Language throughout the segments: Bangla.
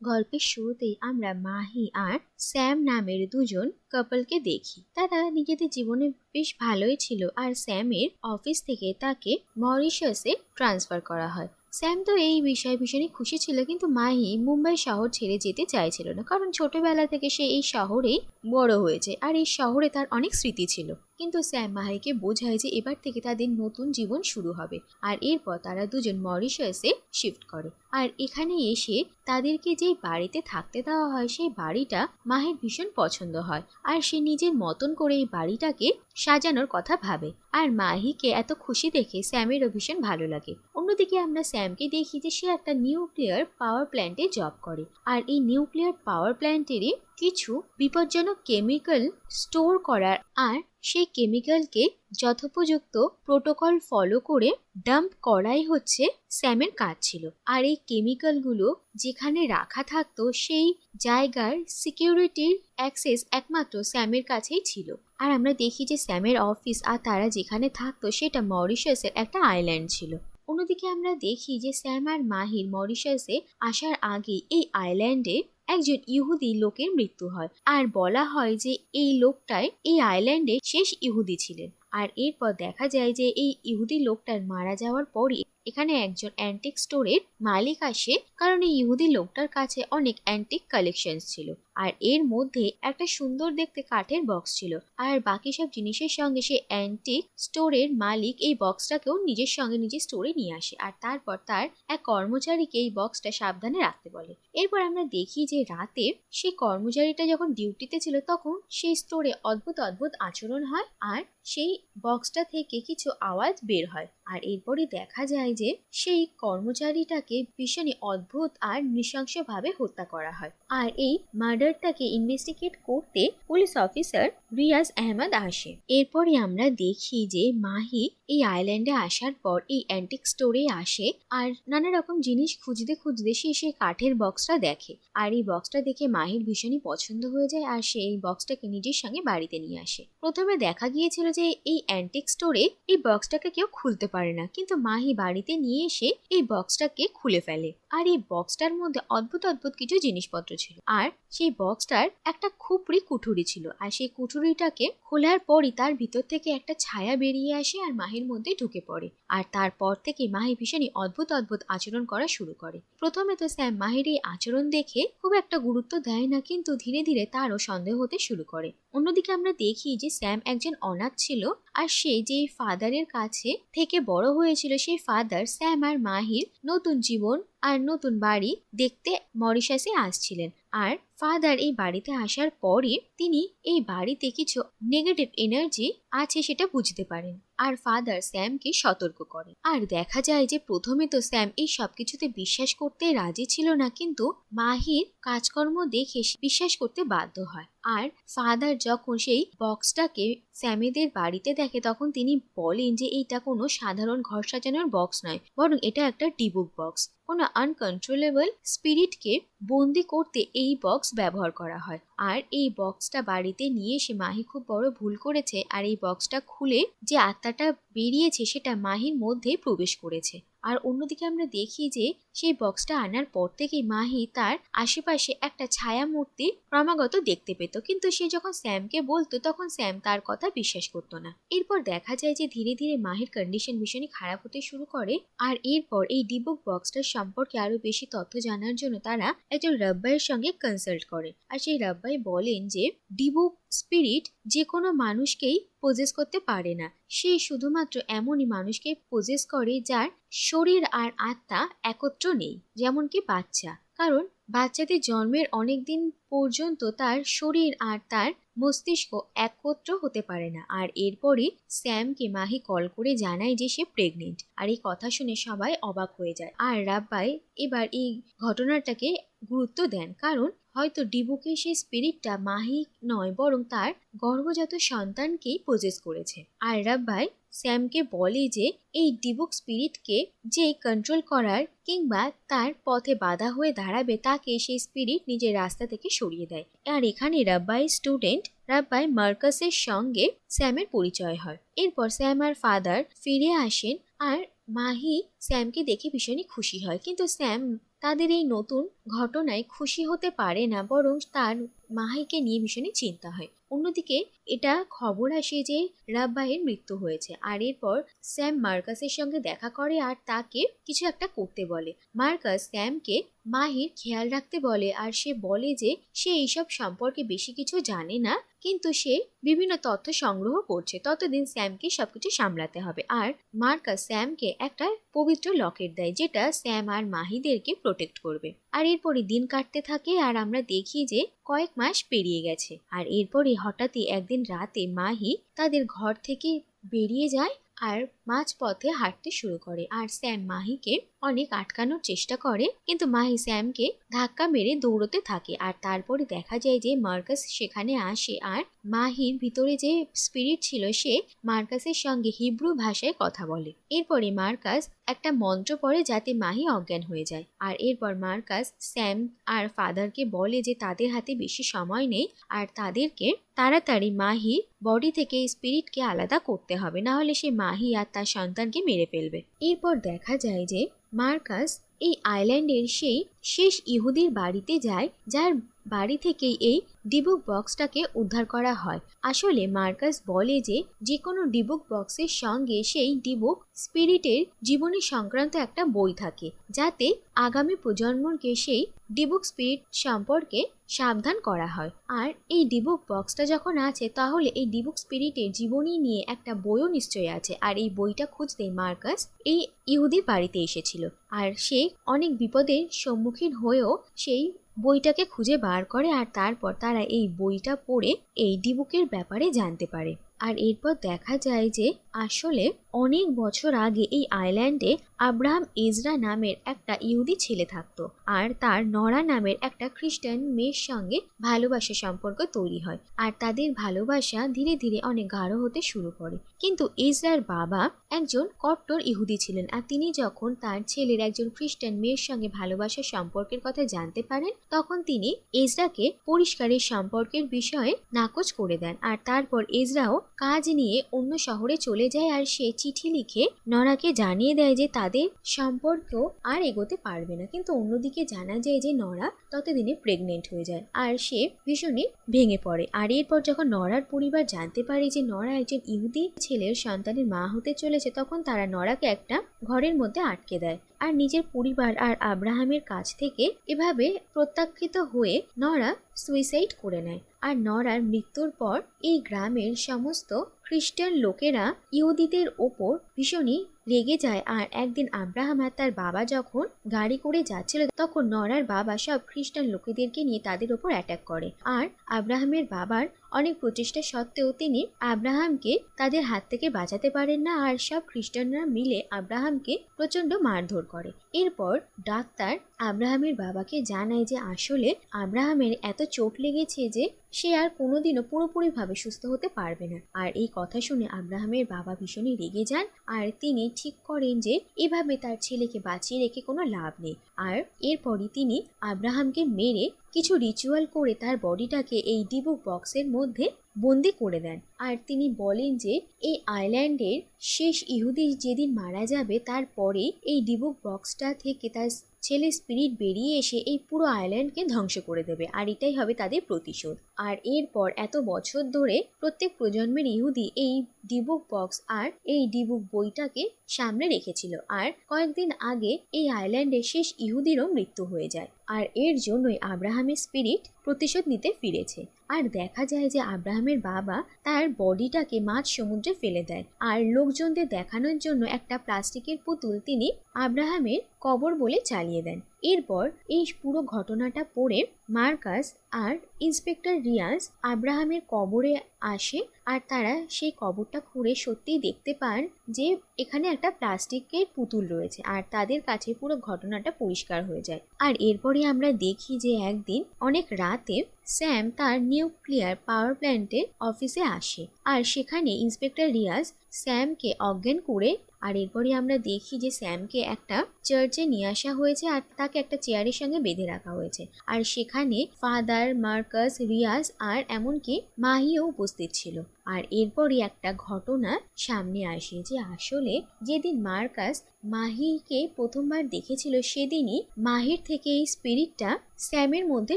গল্পের শুরুতেই আমরা মাহি আর স্যাম নামের দুজন কাপলকে দেখি। তারা নিজেদের জীবনে বেশ ভালোই ছিল আর স্যামের অফিস থেকে তাকে মরিশাসে ট্রান্সফার করা হয়। স্যাম তো এই বিষয়ে ভীষণই খুশি ছিল, কিন্তু মাহি মুম্বাই শহর ছেড়ে যেতে চাইছিল না, কারণ ছোটবেলা থেকে সে এই শহরেই বড় হয়েছে আর এই শহরে তার অনেক স্মৃতি ছিল। কিন্তু স্যাম মাহিকে বোঝায় যে এবার থেকে তাদের নতুন জীবন শুরু হবে আর এরপর তারা দুজন মরিশাসে শিফট করে। আর এখানে এসে তাদেরকে যেই বাড়িতে থাকতে দেওয়া হয় সেই বাড়িটা মাহির ভীষণ পছন্দ হয় আর সে নিজের মতন করে এই বাড়িটাকে সাজানোর কথা ভাবে। আর মাহিকে এত খুশি দেখে স্যামেরও ভীষণ ভালো লাগে। অন্যদিকে আমরা স্যামকে দেখি যে সে একটা নিউক্লিয়ার পাওয়ার প্ল্যান্টে জব করে আর এই নিউক্লিয়ার পাওয়ার প্ল্যান্টেরই কিছু বিপজ্জনক কেমিক্যাল স্টোর করার আর সেই কেমিক্যালকে যথোপযুক্ত প্রোটোকল ফলো করে ডাম্প করাই হচ্ছে স্যামের কাজ ছিল। আর এই কেমিক্যালগুলো যেখানে রাখা থাকতো সেই জায়গার সিকিউরিটির অ্যাক্সেস একমাত্র স্যামের কাছেই ছিল। আর আমরা দেখি যে স্যামের অফিস আর তারা যেখানে থাকতো সেটা মরিশাসের একটা আইল্যান্ড ছিল। অন্যদিকে আমরা দেখি যে স্যাম আর মাহির মরিশাসে আসার আগে এই আইল্যান্ডে একজন ইহুদি লোকের মৃত্যু হয় আর বলা হয় যে এই লোকটাই এই আইল্যান্ডে শেষ ইহুদি ছিলেন। আর এরপর দেখা যায় যে এই ইহুদি লোকটার মারা যাওয়ার পরই এখানে একজন অ্যান্টিক স্টোরের মালিক আসে, কারণ এই ইহুদি লোকটার কাছে অনেক অ্যান্টিক কালেকশন ছিল। আর এর মধ্যে একটা সুন্দর দেখতে কাঠের বক্স ছিল আর বাকি সব জিনিসের সঙ্গে সে অ্যান্টিক স্টোরের মালিক এই বক্সটাকেও নিজের সঙ্গে নিজের স্টোরে নিয়ে আসে আর তারপর তার এক কর্মচারীকে এই বক্সটা সাবধানে রাখতে বলে। এরপর আমরা দেখি যে রাতে সেই কর্মচারীটা যখন ডিউটিতে ছিল তখন সেই স্টোরে অদ্ভুত অদ্ভুত আচরণ হয় আর সেই বক্সটা থেকে কিছু আওয়াজ বের হয়। আর এরপরে দেখা যায় যে সেই কর্মচারীটাকে ভীষণই অদ্ভুত আর নৃশংসভাবে হত্যা করা হয়। আর এই মার্ডারটাকে ইনভেস্টিগেট করতে পুলিশ অফিসার রিয়াজ আহমেদ আসে। এরপরে আমরা দেখি যে মাহি এই আইল্যান্ডে আসার পর এই অ্যান্টিক স্টোরে আসে আর নানা রকম জিনিস খুঁজতে খুঁজতে সে সেই কাঠের বক্সটা দেখে। আর এই বক্সটা দেখে মাহির ভীষণই পছন্দ হয়ে যায় আর সে এই বক্সটাকে নিজের সঙ্গে বাড়িতে নিয়ে আসে। প্রথমে দেখা গিয়েছিল যে এই অ্যান্টিক স্টোরে এই বক্সটাকে কেউ খুলতে পারে না, কিন্তু মাহি বাড়িতে নিয়ে এসে এই বক্সটাকে খুলে ফেলে আর এই বক্সটার মধ্যে অদ্ভুত অদ্ভুত কিছু জিনিসপত্র ছিল। আর সেই বক্সটার একটা খুপড়ি কুঠুরি ছিল আর সেই কুঠুরিটাকে খোলার পরই তার ভিতর থেকে একটা ছায়া বেরিয়ে আসে আর মাহির মধ্যে ঢুকে পড়ে। আর তারপর থেকে মাহি ভীষণই অদ্ভুত অদ্ভুত আচরণ করা শুরু করে। প্রথমে তো স্যাম মাহির এই আচরণ দেখে খুব একটা গুরুত্ব দেয় না, কিন্তু ধীরে ধীরে তারও সন্দেহ হতে শুরু করে। অন্যদিকে আমরা দেখি যে স্যাম একজন অনাথ ছিল আর সে যে ফাদারের কাছে থেকে বড় হয়েছিল সেই ফাদার স্যাম আর মাহির নতুন জীবন আর নতুন বাড়ি দেখতে মরিশাসে আসছিলেন। আর ফাদার এই বাড়িতে আসার পরে তিনি এই বাড়িতে কিছু নেগেটিভ এনার্জি আছে সেটা বুঝতে পারেন আর ফাদার স্যামকে সতর্ক করেন। আর দেখা যায় যে প্রথমে তো স্যাম এই সবকিছুতে বিশ্বাস করতে রাজি ছিল না, কিন্তু মাহির কাজকর্ম দেখে বিশ্বাস করতে বাধ্য হয়। আর ফাদার যখন সেই বক্সটাকে স্যামেদের বাড়িতে দেখে তখন তিনি বলেন যে এইটা কোনো সাধারণ ঘর সাজানোর বক্স নয়, বরং এটা একটা ডিবুক বক্স। কোনো আনকন্ট্রোলেবল স্পিরিটকে বন্দি করতে এই বক্স ব্যবহার করা হয়। আর এই বক্সটা বাড়িতে নিয়ে এসে মাহি খুব বড় ভুল করেছে আর এই বক্সটা খুলে যে আত্মাটা বেরিয়েছে সেটা মাহির মধ্যে প্রবেশ করেছে। আর অন্যদিকে আমরা দেখি যে সেই বক্সটা আনার পর থেকে মাহি তার আশেপাশে একটা ছায়া মূর্তি ক্রমাগত দেখতে পেত, কিন্তু সে যখন স্যামকে বলতো তখন স্যাম তার কথা বিশ্বাস করতো না। এরপর দেখা যায় যে ধীরে ধীরে মাহির কন্ডিশন ভীষণই খারাপ হতে শুরু করে আর এরপর এই ডিবুক বক্সটার সম্পর্কে আরো বেশি তথ্য জানার জন্য তারা একজন রাব্বাইয়ের সঙ্গে কনসাল্ট করে। আর সেই রাব্বাই বলেন যে ডিবুক স্পিরিট যে কোনো মানুষকেই পজেস করতে পারে না, সে শুধুমাত্র এমনই মানুষকে পজেস করে যার শরীর আর আত্মা একত্র নেই, যেমন কি বাচ্চা। কারণ বাচ্চাদের জন্মের অনেকদিন পর্যন্ত তার শরীর আর তার মস্তিষ্ক একত্র হতে পারে না। আর এরপরই স্যামকে মাহি কল করে জানায় যে সে প্রেগনেন্ট। আর এই কথা শুনে সবাই অবাক হয়ে যায় আর রাব্বাই এবার এই ঘটনাটাকে গুরুত্ব দেন, কারণ হয়তো ডিবুকের সেই স্পিরিটটা মাহি নয় বরং তার গর্ভজাত সন্তানকেই পজেস করেছে। আর রাব্বাই স্যামকে বলে যে এই ডিবুক স্পিরিটকে যে কন্ট্রোল করার কিংবা তার পথে বাধা হয়ে দাঁড়াবে তাকে সেই স্পিরিট নিজের রাস্তা থেকে সরিয়ে দেয়। আর এখানে রাব্বাই স্টুডেন্ট রাব্বাই মার্কাসের সঙ্গে স্যামের পরিচয় হয়। এরপর স্যাম আর ফাদার ফিরে আসেন আর মাহি স্যামকে দেখে ভীষণই খুশি হয়, কিন্তু স্যাম তাদের এই নতুন ঘটনায় খুশি হতে পারে না, বরং তার মাহিকে নিয়ে ভীষণই চিন্তা হয়। অন্যদিকে এটা খবর আসে যে রাব্বাইয়ের মৃত্যু হয়েছে, আর এরপর স্যাম মার্কাসের সঙ্গে দেখা করে আর তাকে কিছু একটা করতে বলে। মার্কাস স্যামকে মাহির খেয়াল রাখতে বলে, আর সে বলে যে সে এইসব সম্পর্কে বেশি কিছু জানে না, কিন্তু সে বিভিন্ন তথ্য সংগ্রহ করছে, ততদিন স্যামকে সবকিছু সামলাতে হবে। আর মার্কাস স্যামকে একটা পবিত্র লকেট দেয়, যেটা স্যাম আর মাহিদেরকে প্রোটেক্ট করবে। আর এরপরে দিন কাটতে থাকে আর আমরা দেখি যে কয়েক মাস পেরিয়ে গেছে। আর এরপরে হঠাৎই একদিন রাতে মাহি তাদের ঘর থেকে বেরিয়ে যায় আর মাঝপথে হাঁটতে শুরু করে। আর স্যাম মাহিকে অনেক আটকানোর চেষ্টা করে, কিন্তু মাহি স্যামকে ধাক্কা মেরে দৌড়তে থাকে। আর তারপরে দেখা যায় যে মার্কাস সেখানে আসে, আর মাহির ভিতরে যে স্পিরিট ছিল সে মার্কাসের সঙ্গে হিব্রু ভাষায় কথা বলে। এরপরে মার্কাস একটা মন্ত্র পড়ে যাতে মাহি অজ্ঞান হয়ে যায়। আর এরপর মার্কাস স্যাম আর ফাদারকে বলে যে তাদের হাতে বেশি সময় নেই আর তাদেরকে তাড়াতাড়ি মাহির বডি থেকে স্পিরিটকে আলাদা করতে হবে, না হলে সে মাহি আর তার সন্তানকে মেরে ফেলবে। এরপর দেখা যায় যে মার্কাস এই আইল্যান্ডের সেই শেষ ইহুদির বাড়িতে যায়, যার বাড়ি থেকে এই ডিবুক বক্সটাকে উদ্ধার করা হয়। আসলে মার্কাস বলে যে যে কোনো ডিবুক বক্সের সঙ্গে সেই ডিবুক স্পিরিটের জীবনী সংক্রান্ত একটা বই থাকে, যাতে আগামী প্রজন্মকে সেই ডিবুক স্পিরিট সম্পর্কে সাবধান করা হয়। আর এই ডিবুক বক্সটা যখন আছে, তাহলে এই ডিবুক স্পিরিটের জীবনী নিয়ে একটা বইও নিশ্চয়ই আছে। আর এই বইটা খুঁজতে মার্কাস এই ইহুদির বাড়িতে এসেছিল, আর সে অনেক বিপদের সম্মুখীন হয়েও সেই বইটাকে খুঁজে বার করে। আর তারপর তারা এই বইটা পড়ে এই ডিবুকের ব্যাপারে জানতে পারে। আর এরপর দেখা যায় যে আসলে অনেক বছর আগে এই আইল্যান্ডে আব্রাহাম এজরা নামের একটা ইহুদি ছেলে থাকতো, আর তার নরা নামের একটা খ্রিস্টান মেয়ের সঙ্গে ভালোবাসা সম্পর্ক তৈরি হয়। আর তাদের ভালোবাসা ধীরে ধীরে অনেক গাঢ় হতে শুরু করে। কিন্তু এজরার বাবা একজন কট্টর ইহুদি ছিলেন, আর তিনি যখন তার ছেলের একজন খ্রিস্টান মেয়ের সঙ্গে ভালোবাসার সম্পর্কের কথা জানতে পারেন, তখন তিনি এজরাকে পরিষ্কারের সম্পর্কের বিষয়ে নাকচ করে দেন। আর তারপর এজরাও কাজ নিয়ে অন্য শহরে চলে যায়, আর সে চিঠি লিখে নরাকে জানিয়ে দেয় যে তাদের সম্পর্ক আর এগোতে পারবে না। কিন্তু অন্যদিকে জানা যায় যে নরা ততদিনে প্রেগনেন্ট হয়ে যায়, আর সে ভীষণই ভেঙে পড়ে। আর এরপর যখন নরার পরিবার জানতে পারে যে নরা একজন ইহুদি ছেলের সন্তানের মা হতে চলেছে, তখন তারা নরাকে একটা ঘরের মধ্যে আটকে দেয়। আর নিজের পরিবার আর আব্রাহামের কাছ থেকে এভাবে প্রত্যাখ্যিত হয়ে নরা সুইসাইড করে নেয়। আর নরার মৃত্যুর পর এই গ্রামের সমস্ত খ্রিস্টান লোকেরা ইহুদিদের ওপর ভীষণই রেগে যায়। আর একদিন আব্রাহাম আর তার বাবা যখন গাড়ি করে যাচ্ছিল, তখন নরার বাবা সব খ্রিস্টান লোকেদেরকে নিয়ে তাদের ওপর অ্যাটাক করে। আর আব্রাহামের বাবার অনেক প্রচেষ্টা সত্ত্বেও তিনি আব্রাহামকে তাদের হাত থেকে বাঁচাতে পারেন না, আর সব খ্রিস্টানরা মিলে আব্রাহামকে প্রচন্ড মারধর করে। এরপর ডাক্তার আব্রাহামের বাবাকে জানায় যে আসলে আব্রাহামের এত চোট লেগেছে যে সে আর কোনোদিনও পুরোপুরিভাবে সুস্থ হতে পারবে না। আর এই কথা শুনে আব্রাহামের বাবা ভীষণই রেগে যান, আর তিনি ঠিক করেন যে এভাবে তার ছেলেকে বাঁচিয়ে রেখে কোনো লাভ নেই। আর এরপরই তিনি আব্রাহামকে মেরে কিছু রিচুয়াল করে তার বডিটাকে এই ডিবুক বক্সের মধ্যে বন্দি করে দেন। আর তিনি বলেন যে এই আইল্যান্ডের শেষ ইহুদি যেদিন মারা যাবে, তারপরে এই ডিবুক বক্সটা থেকে তার ছেলে স্পিরিট বেরিয়ে এসে এই পুরো আইল্যান্ডকে ধ্বংস করে দেবে, আর এটাই হবে তাদের প্রতিশোধ। আর এরপর এত বছর ধরে প্রত্যেক প্রজন্মের ইহুদি এই ডিবুক বক্স আর এই ডিবুক বইটাকে সামনে রেখেছিল। আর কয়েকদিন আগে এই আইল্যান্ডের শেষ ইহুদিরও মৃত্যু হয়ে যায়, আর এর জন্যই আব্রাহামের স্পিরিট প্রতিশোধ নিতে ফিরেছে। আর দেখা যায় যে আব্রাহামের বাবা তার বডিটাকে মাঝ সমুদ্রে ফেলে দেয়, আর লোকজনদের দেখানোর জন্য একটা প্লাস্টিকের পুতুল তিনি আব্রাহামের কবর বলে চালিয়ে দেন। এরপর এই পুরো ঘটনাটা পড়ে মার্কাস আর ইন্সপেক্টর রিয়াজ আব্রাহামের কবরে আসে, আর তারা সেই কবরটা খুঁড়ে সত্যিই দেখতে পান যে এখানে একটা প্লাস্টিকের পুতুল রয়েছে, আর তাদের কাছে পুরো ঘটনাটা পরিষ্কার হয়ে যায়। আর এরপরে আমরা দেখি যে একদিন অনেক রাতে স্যাম তার নিউক্লিয়ার পাওয়ার প্ল্যান্টের অফিসে আসে, আর সেখানে ইন্সপেক্টর রিয়াজ স্যামকে অজ্ঞান করে। আর এরপরে আমরা দেখি যে স্যামকে একটা চার্চে নিয়ে আসা হয়েছে আর তাকে একটা চেয়ারের সঙ্গে বেঁধে রাখা হয়েছে। আর সেখানে ফাদার, মার্কাস, রিয়াজ আর এমনকি মাহিও উপস্থিত ছিল। আর এরপরই একটা ঘটনা সামনে আসে যে আসলে যেদিন মার্কাস মাহিকে প্রথমবার দেখেছিল সেদিনই মাহির থেকে এই স্পিরিটটা স্যামের মধ্যে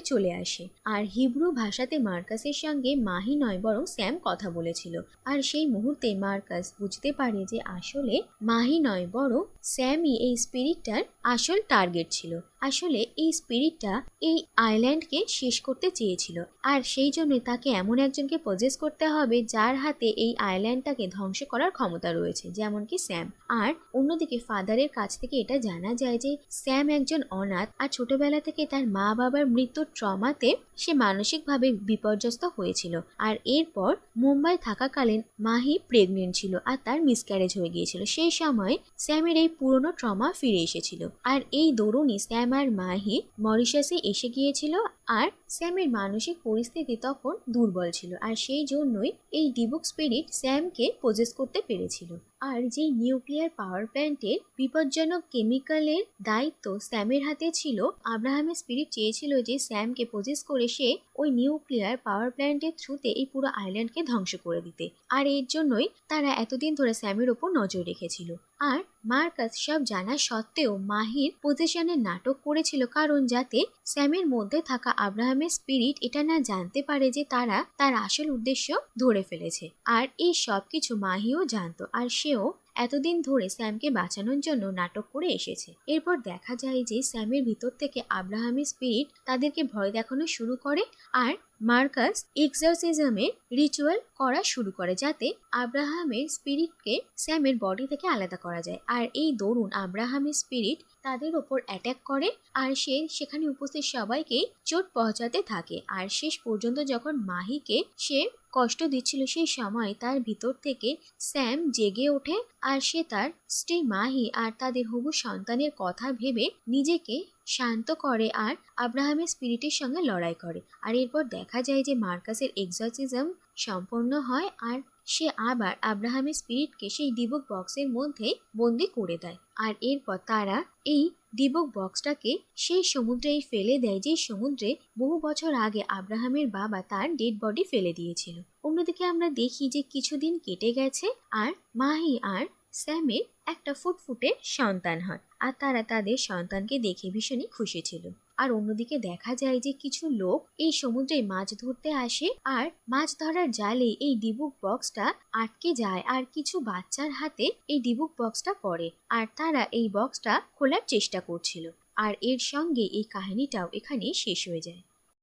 চলে আসে। আর হিব্রু ভাষাতে মার্কাসের সঙ্গে মাহি নয় বরং স্যাম কথা বলেছিল। আর সেই মুহূর্তে মার্কাস বুঝতে পারে যে আসলে মাহি নয় বরং স্যামই এই স্পিরিটটার আসল টার্গেট ছিল। আসলে এই স্পিরিটটা এই আইল্যান্ডকে শেষ করতে চেয়েছিল আর সেই জন্য তাকে এমন একজনকে পজেস করতে হবে যার হাতে এই আইল্যান্ডটাকে ধ্বংস করার ক্ষমতা রয়েছে, যেমন কি স্যাম। আর অন্যদিকে ফাদারের কাছ থেকে এটা জানা যায় যে স্যাম একজন অনাথ আর ছোটবেলা থেকে তার মা বাবার মৃত্যুর ট্রমাতে সে মানসিকভাবে বিপর্যস্ত হয়েছিল। আর এরপর মুম্বাই থাকাকালীন মাহি প্রেগনেন্ট ছিল আর তার মিসক্যারেজ হয়ে গিয়েছিল। সেই সময় স্যামের এই পুরনো ট্রমা ফিরে এসেছিল। আর এই দরুনই স্যাম আর মাহি মরিশাসে এসে গিয়েছিল। আর স্যামের মানসিক পরিস্থিতি তখন দুর্বল ছিল আর সেই জন্যই এই ডিবুক স্পিরিট স্যামকে পজেস করতে পেরেছিল। আর যে নিউক্লিয়ার পাওয়ার প্ল্যান্টের বিপজ্জনক কেমিক্যালের দায়িত্ব স্যামের হাতে ছিল, আব্রাহামের স্পিরিট চেয়েছিল যে স্যামকে পজেস করে সে ওই নিউক্লিয়ার পাওয়ার প্ল্যান্টের থ্রুতে এই পুরো আইল্যান্ডকে ধ্বংস করে দিতে। আর এর জন্যই তারা এতদিন ধরে স্যামের ওপর নজর রেখেছিল। আর মার্কাস সব জানা সত্ত্বেও মাহির পজিশনের নাটক করেছিল, কারণ যাতে স্যামের মধ্যে থাকা আব্রাহামের স্পিরিট এটা না জানতে পারে যে তারা তার আসল উদ্দেশ্য ধরে ফেলেছে। আর এই সব কিছু মাহিও জানতো আর সেও এতদিন ধরে স্যামকে বাঁচানোর জন্য নাটক করে এসেছে। এরপর দেখা যায় যে স্যামের ভিতর থেকে আব্রাহামের স্পিরিট তাদেরকে ভয় দেখানো শুরু করে আর মার্কাস এক্সরসিজমের রিচুয়াল করা শুরু করে যাতে আব্রাহামের স্পিরিটকে স্যামের বডি থেকে আলাদা করা যায়। আর এই দরুন আব্রাহামের স্পিরিট তাদের ওপর অ্যাটাক করে আর সে সেখানে উপস্থিত সবাইকেই চোট পৌঁছাতে থাকে। আর শেষ পর্যন্ত যখন মাহিকে সে কষ্ট দিচ্ছিল সেই সময় তার ভিতর থেকে স্যাম জেগে ওঠে আর সে তার স্ত্রী মাহি আর তাদের হবু সন্তানের কথা ভেবে নিজেকে শান্ত করে আর আব্রাহামের স্পিরিটের সঙ্গে লড়াই করে। আর এরপর দেখা যায় যে মার্কাসের এক্সরসিজম সম্পন্ন হয় আর সে আবার আব্রাহামের স্পিরিটকে সেই ডিবুক বক্সের মধ্যে বন্দি করে দেয়। আর এরপর তারা এই ডিবুক বক্সটাকে সেই সমুদ্রেই ফেলে দেয় যে সমুদ্রে বহু বছর আগে আব্রাহামের বাবা তার ডেড বডি ফেলে দিয়েছিল। অন্যদিকে আমরা দেখি যে কিছুদিন কেটে গেছে আর মাহি আর স্যামের একটা ফুটফুটে সন্তান হয় আর তারা তাদের সন্তানকে দেখে ভীষণই খুশি ছিল। আর অন্যদিকে দেখা যায় যে কিছু লোক এই সমুদ্রে মাছ ধরতে আসে আর মাছ ধরার জালে এই ডিবুক বক্সটা আটকে যায় আর কিছু বাচ্চার হাতে এই ডিবুক বক্সটা পড়ে আর তারা এই বক্সটা খোলার চেষ্টা করছিল। আর এর সঙ্গে এই কাহিনীটাও এখানে শেষ হয়ে যায়।